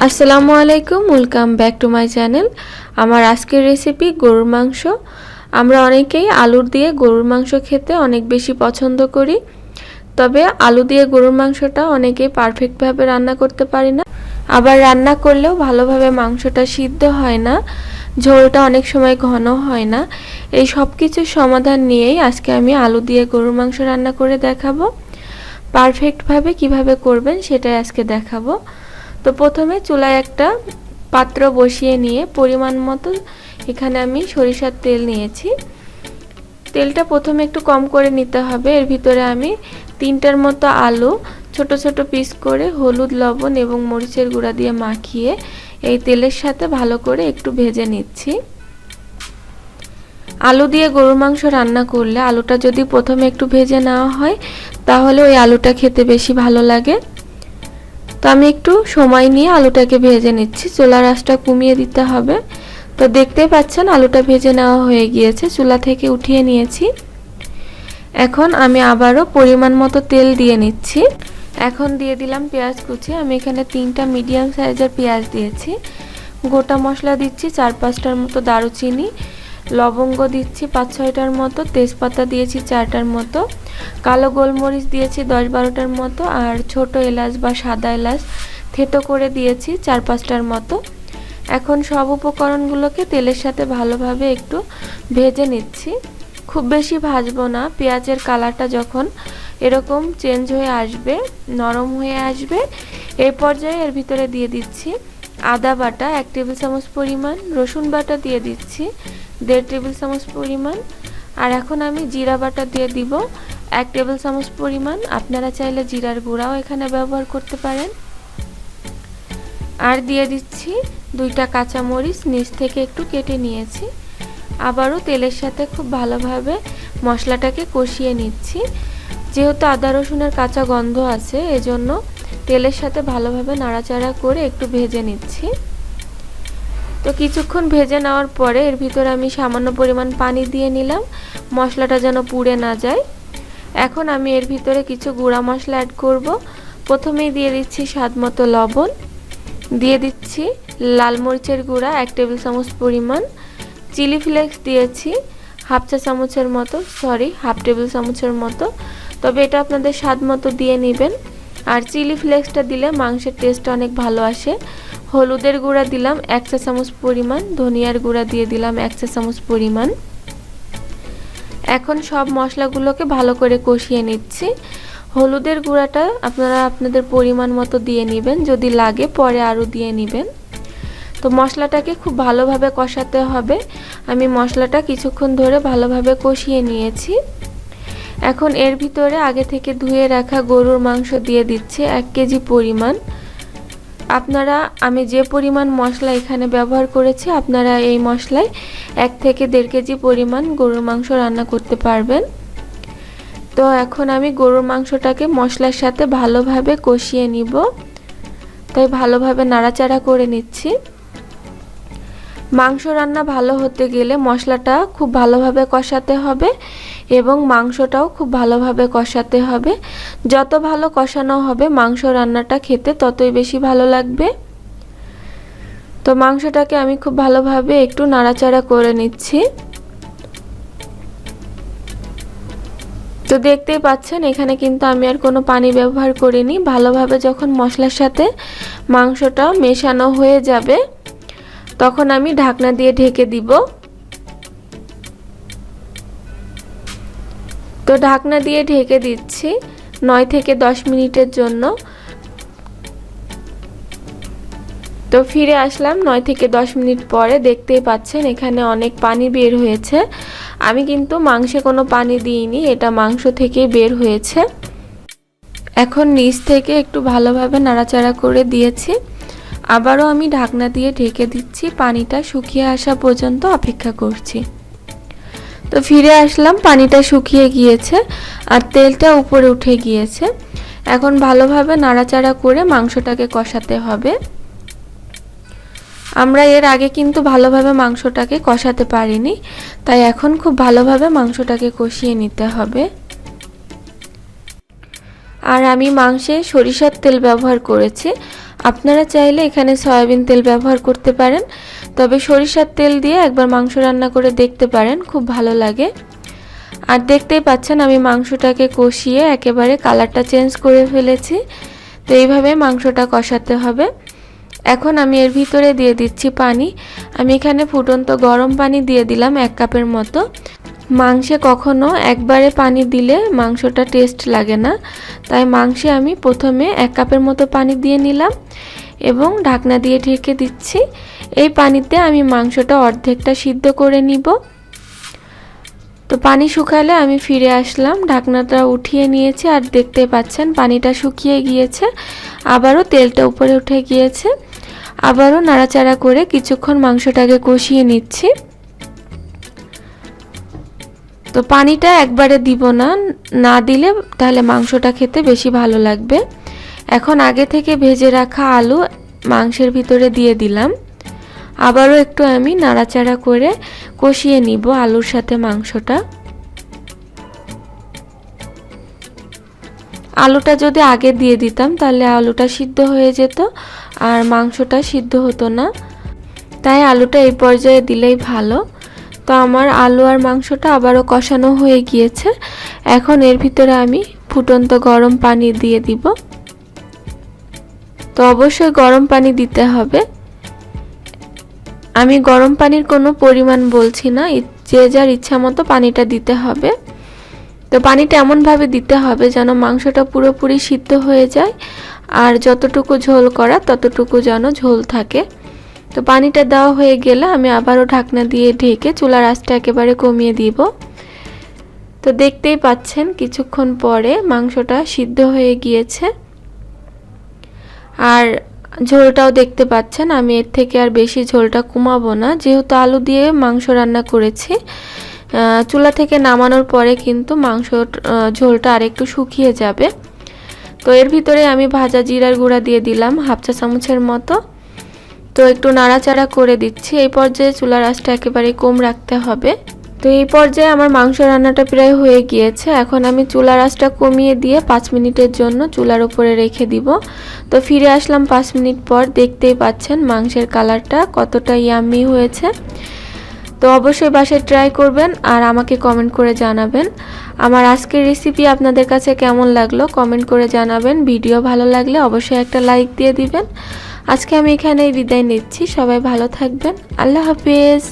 আসসালামু আলাইকুম, welcome back to my channel. আমার আজকের রেসিপি গরুর মাংস। আমরা অনেকেই আলু দিয়ে গরুর মাংস খেতে অনেক বেশি পছন্দ করি, তবে আলু দিয়ে গরুর মাংসটা অনেকেই পারফেক্টভাবে রান্না করতে পারি না। আবার রান্না করলেও ভালোভাবে মাংসটা সিদ্ধ হয় না, ঝোলটা অনেক সময় ঘন হয় না। এই সব কিছুর সমাধান নিয়েই আজকে আমি আলু দিয়ে গরুর মাংস রান্না করে দেখাবো। পারফেক্টভাবে কিভাবে করবেন সেটাই আজকে দেখাবো। তো প্রথমে চুলায় একটা পাত্র বসিয়ে নিয়ে পরিমাণ মতো এখানে আমি সরিষার তেল নিয়েছি। তেলটা প্রথমে একটু কম করে নিতে হবে। এর ভিতরে আমি 3টার মতো আলু ছোট ছোট পিস করে হলুদ, লবণ এবং মরিচের গুঁড়া দিয়ে মাখিয়ে এই তেলের সাথে ভালো করে একটু ভেজে নিচ্ছি। আলু দিয়ে গরুর মাংস রান্না করলে আলুটা যদি প্রথমে একটু ভেজে নেওয়া হয় তাহলে ওই আলুটা খেতে বেশি ভালো লাগে। তো আমি একটু সময় নিয়ে আলুটাকে ভেজে নিচ্ছি। চুলার আঁচটা কমিয়ে দিতে হবে। তো দেখতেই পাচ্ছেন আলুটা ভেজে নেওয়া হয়ে গিয়েছে, চুলা থেকে উঠিয়ে নিয়েছি। এখন আমি আবারও পরিমাণ মতো তেল দিয়ে নিচ্ছি। এখন দিয়ে দিলাম পেঁয়াজ কুচি। আমি এখানে 3টা মিডিয়াম সাইজের পেঁয়াজ দিয়েছি। গোটা মশলা দিচ্ছি 4-5টার মতো দারুচিনি, লবঙ্গ দিচ্ছি 5-6টার মতো, তেজপাতা দিয়েছি 4টার মতো, কালো গোলমরিচ দিয়েছি 10-12টার মতো, আর ছোট এলাচ বা সাদা এলাচ থেতো করে দিয়েছি 4-5টার মতো। এখন সব উপকরণগুলোকে তেলের সাথে ভালোভাবে একটু ভেজে নিচ্ছি। খুব বেশি ভাজবো না। পেঁয়াজের কালারটা যখন এরকম চেঞ্জ হয়ে আসবে, নরম হয়ে আসবে, এই পর্যায়ে এর ভিতরে দিয়ে দিচ্ছি আদা বাটা 1 টেবিল চামচ পরিমাণ, রসুন বাটা দিয়ে দিচ্ছি 1.5 টেবিল চামচ পরিমাণ, আর এখন আমি জিরা বাটা দিয়ে দিব 1 টেবিল চামচ পরিমাণ। আপনারা চাইলে জিরার গুঁড়াও এখানে ব্যবহার করতে পারেন। আর দিয়ে দিচ্ছি 2টা কাঁচামরিচ নিচ থেকে একটু কেটে নিয়েছি। আবারও তেলের সাথে খুব ভালোভাবে মশলাটাকে কষিয়ে নিচ্ছি। যেহেতু আদা রসুনের কাঁচা গন্ধ আছে, এজন্য তেলের সাথে ভালোভাবে নাড়াচাড়া করে একটু ভেজে নিচ্ছি। তো কিছুক্ষণ ভেজে নেওয়ার পরে এর ভিতরে আমি সামান্য পরিমাণ পানি দিয়ে নিলাম, মশলাটা যেন পুড়ে না যায়। এখন আমি এর ভিতরে কিছু গুঁড়া মশলা অ্যাড করব। প্রথমেই দিয়ে দিচ্ছি স্বাদমতো লবণ, দিয়ে দিচ্ছি লাল মরিচের গুঁড়া 1 টেবিল চামচ পরিমাণ, চিলি ফ্লেক্স দিয়েছি হাফ টেবিল চামচের মতো, তবে এটা আপনাদের স্বাদ মতো দিয়ে নেবেন। আর চিলি ফ্লেক্সটা দিলে মাংসের টেস্ট অনেক ভালো আসে। হলুদের গুঁড়া দিলাম 1 চা চামচ পরিমাণ, ধনিয়ার গুঁড়া দিয়ে দিলাম 1 চা চামচ পরিমাণ। এখন সব মশলাগুলোকে ভালো করে কষিয়ে নিচ্ছি। হলুদের গুঁড়াটা আপনারা আপনাদের পরিমাণ মতো দিয়ে নেবেন, যদি লাগে পরে আরও দিয়ে নেবেন। তো মশলাটাকে খুব ভালোভাবে কষাতে হবে। আমি মশলাটা কিছুক্ষণ ধরে ভালোভাবে কষিয়ে নিয়েছি। এখন এর ভিতরে আগে থেকে ধুয়ে রাখা গরুর মাংস দিয়ে দিচ্ছি 1 কেজি পরিমাণ। আমি যে পরিমাণ মশলা এখানে ব্যবহার করেছি, আপনারা এই মশলায় 1 থেকে 1.5 কেজি পরিমাণ গরুর মাংস রান্না করতে পারবেন। তো এখন আমি গরুর মাংসটাকে মশলার সাথে ভালোভাবে কষিয়ে নিব, তাই ভালোভাবে নাড়াচাড়া করে নিচ্ছি। মাংস রান্না ভালো হতে গেলে মশলাটা খুব ভালোভাবে কষাতে হবে এবং মাংসটাও খুব ভালোভাবে কষাতে হবে। যত ভালো কষানো হবে মাংস রান্নাটা খেতে ততই বেশি ভালো লাগবে। তো মাংসটাকে আমি খুব ভালোভাবে একটু নাড়াচাড়া করে নিচ্ছি। তো দেখতেই পাচ্ছেন এখানে কিন্তু আমি আর কোনো পানি ব্যবহার করিনি। ভালোভাবে যখন মশলার সাথে মাংসটা মেশানো হয়ে যাবে তখন আমি ঢাকনা দিয়ে ঢেকে দিব। তো ঢাকনা দিয়ে ঢেকে দিচ্ছি 9 থেকে 10 মিনিটের জন্য। তো ফিরে আসলাম 9 থেকে 10 মিনিট পরে। দেখতেই পাচ্ছেন এখানে অনেক পানি বের হয়েছে। আমি কিন্তু মাংসে কোনো পানি দিইনি, এটা মাংস থেকেই বের হয়েছে। এখন নিচ থেকে একটু ভালোভাবে নাড়াচাড়া করে দিয়েছি। আবারও আমি ঢাকনা দিয়ে ঢেকে দিচ্ছি, পানিটা শুকিয়ে আসা পর্যন্ত অপেক্ষা করছি। তো ফিরে আসলাম, পানিটা শুকিয়ে গিয়েছে আর তেলটা উপরে উঠে গিয়েছে। এখন ভালোভাবে নাড়াচাড়া করে মাংসটাকে কষাতে হবে। আমরা এর আগে কিন্তু ভালোভাবে মাংসটাকে কষাতে পারিনি, তাই এখন খুব ভালোভাবে মাংসটাকে কষিয়ে নিতে হবে। আর আমি মাংসে সরিষার তেল ব্যবহার করেছি। আপনারা চাইলে এখানে সয়াবিন তেল ব্যবহার করতে পারেন, তবে সরিষার তেল দিয়ে একবার মাংস রান্না করে দেখতে পারেন, খুব ভালো লাগে। আর দেখতেই পাচ্ছেন আমি মাংসটাকে কষিয়ে একেবারে কালারটা চেঞ্জ করে ফেলেছি। তো এইভাবে মাংসটা কষাতে হবে। এখন আমি এর ভিতরে দিয়ে দিচ্ছি পানি। আমি এখানে ফুটন্ত গরম পানি দিয়ে দিলাম 1 কাপের মতো। মাংসে কখনো একবারে পানি দিলে মাংসটা টেস্ট লাগে না, তাই মাংসে আমি প্রথমে 1 কাপের মতো পানি দিয়ে নিলাম এবং ঢাকনা দিয়ে ঢেকে দিচ্ছি। এই পানিতে আমি মাংসটা অর্ধেকটা সিদ্ধ করে নিব। তো পানি শুকালে আমি ফিরে আসলাম, ঢাকনাটা উঠিয়ে নিয়েছি আর দেখতে পাচ্ছেন পানিটা শুকিয়ে গিয়েছে, আবারও তেলটা উপরে উঠে গিয়েছে। আবারও নাড়াচাড়া করে কিছুক্ষণ মাংসটাকে কষিয়ে নিচ্ছি। তো পানিটা একবারে দিব না, না দিলে তাহলে মাংসটা খেতে বেশি ভালো লাগবে। এখন আগে থেকে ভেজে রাখা আলু মাংসের ভিতরে দিয়ে দিলাম। আবারও একটু আমি নাড়াচাড়া করে কষিয়ে নিব আলুর সাথে মাংসটা। আলুটা যদি আগে দিয়ে দিতাম তাহলে আলুটা সিদ্ধ হয়ে যেত আর মাংসটা সিদ্ধ হতো না, তাই আলুটা এই পর্যায়ে দিলেই ভালো। তো আমার আলু আর মাংসটা আবারও কষানো হয়ে গিয়েছে। এখন এর ভিতরে আমি ফুটন্ত গরম পানি দিয়ে দিব। তো অবশ্যই গরম পানি দিতে হবে। আমি গরম পানির কোনো পরিমাণ বলছি না, যে যার ইচ্ছা মতো পানিটা দিতে হবে। তো পানিটা এমনভাবে দিতে হবে যেন মাংসটা পুরোপুরি সিদ্ধ হয়ে যায় আর যতটুকু ঝোল করা ততটুকু যেন ঝোল থাকে। তো পানিটা দেওয়া হয়ে গেলে আমি আবারও ঢাকনা দিয়ে ঢেকে চুলার আঁচটা একেবারে কমিয়ে দিব। তো দেখতেই পাচ্ছেন কিছুক্ষণ পরে মাংসটা সিদ্ধ হয়ে গিয়েছে আর ঝোলটাও দেখতে পাচ্ছেন। আমি এর থেকে আর বেশি ঝোলটা কমাবো না, যেহেতু আলু দিয়ে মাংস রান্না করেছি। চুলা থেকে নামানোর পরে কিন্তু মাংস ঝোলটা আরেকটু শুকিয়ে যাবে। তো এর ভিতরে আমি ভাজা জিরার গুঁড়া দিয়ে দিলাম 1/2 চা চামচের মতো। তো একটু নাড়াচাড়া করে দিচ্ছি। এই পর্যায়ে চুলার আঁচটা একেবারে কম রাখতে হবে। তো এই পর্যায়ে আমার মাংস রান্নাটা প্রায় হয়ে গিয়েছে। এখন আমি চুলার আঁচটা কমিয়ে দিয়ে 5 মিনিটের জন্য চুলার উপরে রেখে দিব। তো ফিরে আসলাম 5 মিনিট পর। দেখতেই পাচ্ছেন মাংসের কালারটা কতটা ইয়াম্মি হয়েছে। তো অবশ্যই বাসায় ট্রাই করবেন আর আমাকে কমেন্ট করে জানাবেন আমার আজকের রেসিপি আপনাদের কাছে কেমন লাগলো। কমেন্ট করে জানাবেন। ভিডিও ভালো লাগলে অবশ্যই একটা লাইক দিয়ে দিবেন। আজকে আমি এখানেই বিদায় নিচ্ছি। সবাই ভালো থাকবেন। আল্লাহ হাফেজ।